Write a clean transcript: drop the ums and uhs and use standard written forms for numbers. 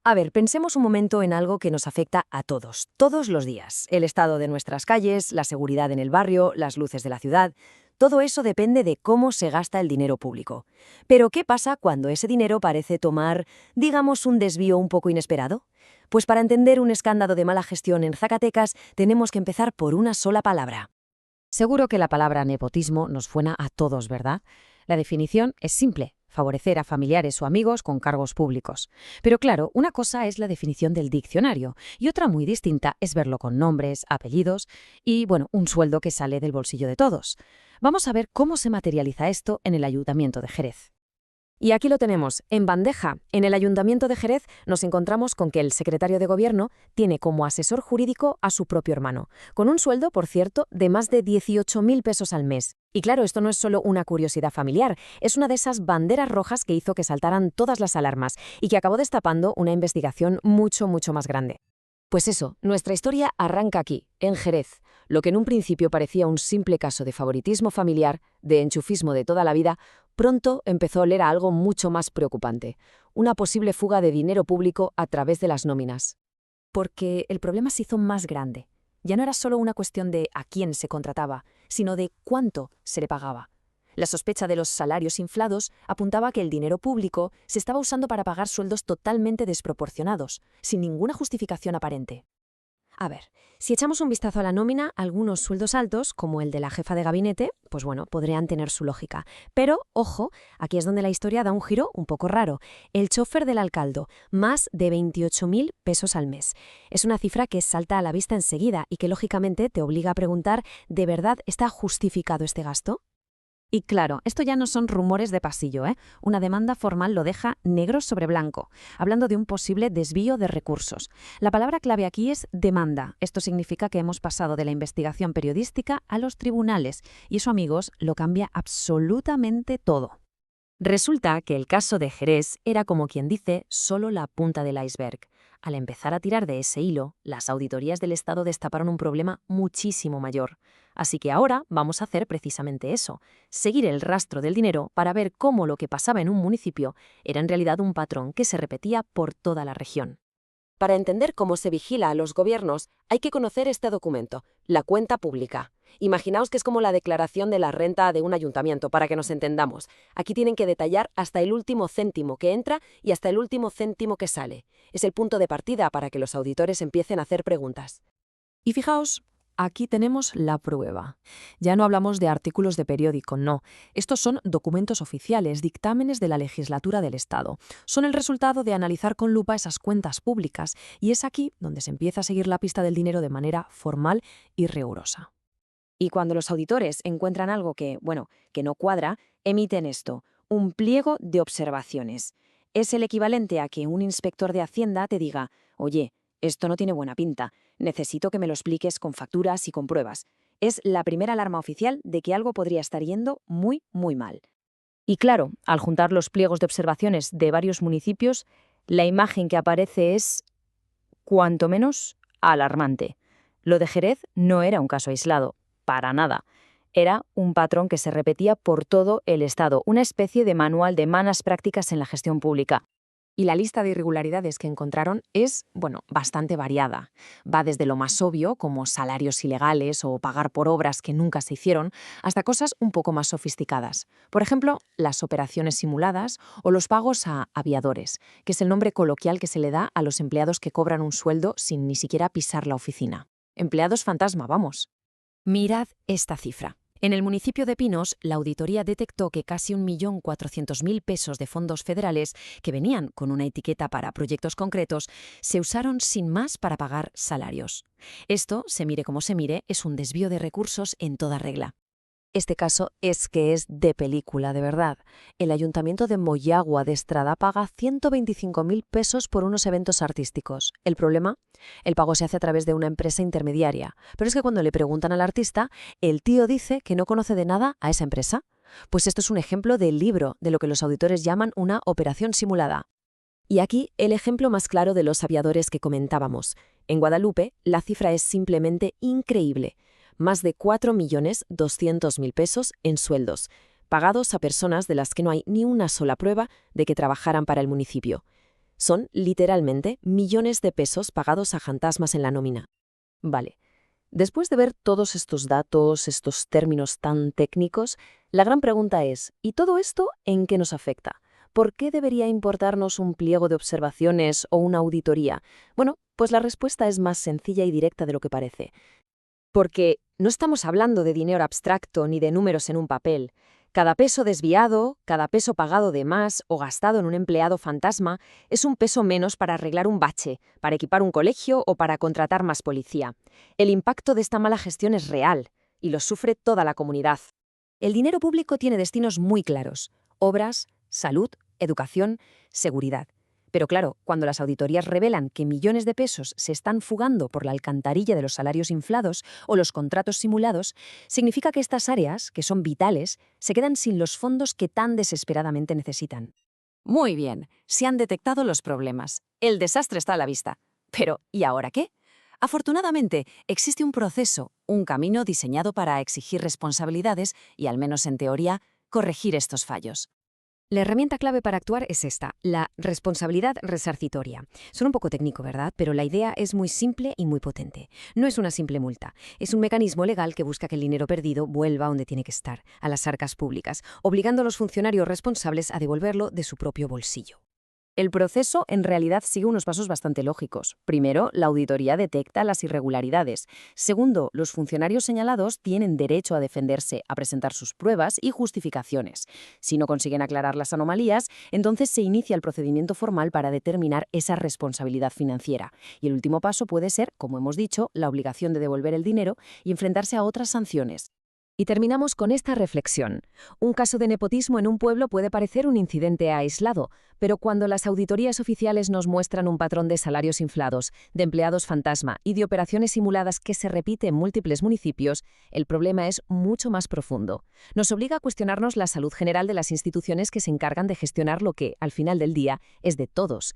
A ver, pensemos un momento en algo que nos afecta a todos, todos los días. El estado de nuestras calles, la seguridad en el barrio, las luces de la ciudad. Todo eso depende de cómo se gasta el dinero público. Pero, ¿qué pasa cuando ese dinero parece tomar, digamos, un desvío un poco inesperado? Pues para entender un escándalo de mala gestión en Zacatecas, tenemos que empezar por una sola palabra. Seguro que la palabra nepotismo nos suena a todos, ¿verdad? La definición es simple: favorecer a familiares o amigos con cargos públicos. Pero claro, una cosa es la definición del diccionario y otra muy distinta es verlo con nombres, apellidos y, bueno, un sueldo que sale del bolsillo de todos. Vamos a ver cómo se materializa esto en el Ayuntamiento de Jerez. Y aquí lo tenemos, en bandeja. En el Ayuntamiento de Jerez nos encontramos con que el secretario de Gobierno tiene como asesor jurídico a su propio hermano, con un sueldo, por cierto, de más de 18.000 pesos al mes. Y claro, esto no es solo una curiosidad familiar, es una de esas banderas rojas que hizo que saltaran todas las alarmas y que acabó destapando una investigación mucho más grande. Pues eso, nuestra historia arranca aquí, en Jerez. Lo que en un principio parecía un simple caso de favoritismo familiar, de enchufismo de toda la vida, pronto empezó a oler a algo mucho más preocupante: una posible fuga de dinero público a través de las nóminas. Porque el problema se hizo más grande. Ya no era solo una cuestión de a quién se contrataba, sino de cuánto se le pagaba. La sospecha de los salarios inflados apuntaba a que el dinero público se estaba usando para pagar sueldos totalmente desproporcionados, sin ninguna justificación aparente. A ver, si echamos un vistazo a la nómina, algunos sueldos altos, como el de la jefa de gabinete, pues bueno, podrían tener su lógica. Pero, ojo, aquí es donde la historia da un giro un poco raro. El chofer del alcalde, más de 28.000 pesos al mes. Es una cifra que salta a la vista enseguida y que lógicamente te obliga a preguntar: ¿de verdad está justificado este gasto? Y claro, esto ya no son rumores de pasillo, ¿eh? Una demanda formal lo deja negro sobre blanco, hablando de un posible desvío de recursos. La palabra clave aquí es demanda. Esto significa que hemos pasado de la investigación periodística a los tribunales, y eso, amigos, lo cambia absolutamente todo. Resulta que el caso de Jerez era, como quien dice, solo la punta del iceberg. Al empezar a tirar de ese hilo, las auditorías del Estado destaparon un problema muchísimo mayor. Así que ahora vamos a hacer precisamente eso: seguir el rastro del dinero para ver cómo lo que pasaba en un municipio era en realidad un patrón que se repetía por toda la región. Para entender cómo se vigila a los gobiernos, hay que conocer este documento, la cuenta pública. Imaginaos que es como la declaración de la renta de un ayuntamiento, para que nos entendamos. Aquí tienen que detallar hasta el último céntimo que entra y hasta el último céntimo que sale. Es el punto de partida para que los auditores empiecen a hacer preguntas. Y fijaos, aquí tenemos la prueba. Ya no hablamos de artículos de periódico, no. Estos son documentos oficiales, dictámenes de la legislatura del Estado. Son el resultado de analizar con lupa esas cuentas públicas, y es aquí donde se empieza a seguir la pista del dinero de manera formal y rigurosa. Y cuando los auditores encuentran algo que no cuadra, emiten esto: un pliego de observaciones. Es el equivalente a que un inspector de Hacienda te diga: oye, esto no tiene buena pinta, necesito que me lo expliques con facturas y con pruebas. Es la primera alarma oficial de que algo podría estar yendo muy mal. Y claro, al juntar los pliegos de observaciones de varios municipios, la imagen que aparece es, cuanto menos, alarmante. Lo de Jerez no era un caso aislado, para nada. Era un patrón que se repetía por todo el Estado, una especie de manual de malas prácticas en la gestión pública. Y la lista de irregularidades que encontraron es, bastante variada. Va desde lo más obvio, como salarios ilegales o pagar por obras que nunca se hicieron, hasta cosas un poco más sofisticadas. Por ejemplo, las operaciones simuladas o los pagos a aviadores, que es el nombre coloquial que se le da a los empleados que cobran un sueldo sin ni siquiera pisar la oficina. Empleados fantasma, vamos. Mirad esta cifra. En el municipio de Pinos, la auditoría detectó que casi 1.400.000 pesos de fondos federales, que venían con una etiqueta para proyectos concretos, se usaron sin más para pagar salarios. Esto, se mire como se mire, es un desvío de recursos en toda regla. Este caso es que es de película, de verdad. El Ayuntamiento de Moyagua de Estrada paga 125.000 pesos por unos eventos artísticos. ¿El problema? El pago se hace a través de una empresa intermediaria. Pero es que cuando le preguntan al artista, el tío dice que no conoce de nada a esa empresa. Pues esto es un ejemplo del libro, de lo que los auditores llaman una operación simulada. Y aquí el ejemplo más claro de los aviadores que comentábamos. En Guadalupe, la cifra es simplemente increíble: más de 4.200.000 pesos en sueldos, pagados a personas de las que no hay ni una sola prueba de que trabajaran para el municipio. Son literalmente millones de pesos pagados a fantasmas en la nómina. Vale. Después de ver todos estos datos, estos términos tan técnicos, la gran pregunta es, ¿y todo esto en qué nos afecta? ¿Por qué debería importarnos un pliego de observaciones o una auditoría? Bueno, pues la respuesta es más sencilla y directa de lo que parece. Porque no estamos hablando de dinero abstracto ni de números en un papel. Cada peso desviado, cada peso pagado de más o gastado en un empleado fantasma es un peso menos para arreglar un bache, para equipar un colegio o para contratar más policía. El impacto de esta mala gestión es real y lo sufre toda la comunidad. El dinero público tiene destinos muy claros: obras, salud, educación, seguridad. Pero claro, cuando las auditorías revelan que millones de pesos se están fugando por la alcantarilla de los salarios inflados o los contratos simulados, significa que estas áreas, que son vitales, se quedan sin los fondos que tan desesperadamente necesitan. Muy bien, se han detectado los problemas. El desastre está a la vista. Pero, ¿y ahora qué? Afortunadamente, existe un proceso, un camino diseñado para exigir responsabilidades y, al menos en teoría, corregir estos fallos. La herramienta clave para actuar es esta, la responsabilidad resarcitoria. Suena un poco técnico, ¿verdad? Pero la idea es muy simple y muy potente. No es una simple multa, es un mecanismo legal que busca que el dinero perdido vuelva donde tiene que estar, a las arcas públicas, obligando a los funcionarios responsables a devolverlo de su propio bolsillo. El proceso en realidad sigue unos pasos bastante lógicos. Primero, la auditoría detecta las irregularidades. Segundo, los funcionarios señalados tienen derecho a defenderse, a presentar sus pruebas y justificaciones. Si no consiguen aclarar las anomalías, entonces se inicia el procedimiento formal para determinar esa responsabilidad financiera. Y el último paso puede ser, como hemos dicho, la obligación de devolver el dinero y enfrentarse a otras sanciones. Y terminamos con esta reflexión. Un caso de nepotismo en un pueblo puede parecer un incidente aislado, pero cuando las auditorías oficiales nos muestran un patrón de salarios inflados, de empleados fantasma y de operaciones simuladas que se repite en múltiples municipios, el problema es mucho más profundo. Nos obliga a cuestionarnos la salud general de las instituciones que se encargan de gestionar lo que, al final del día, es de todos.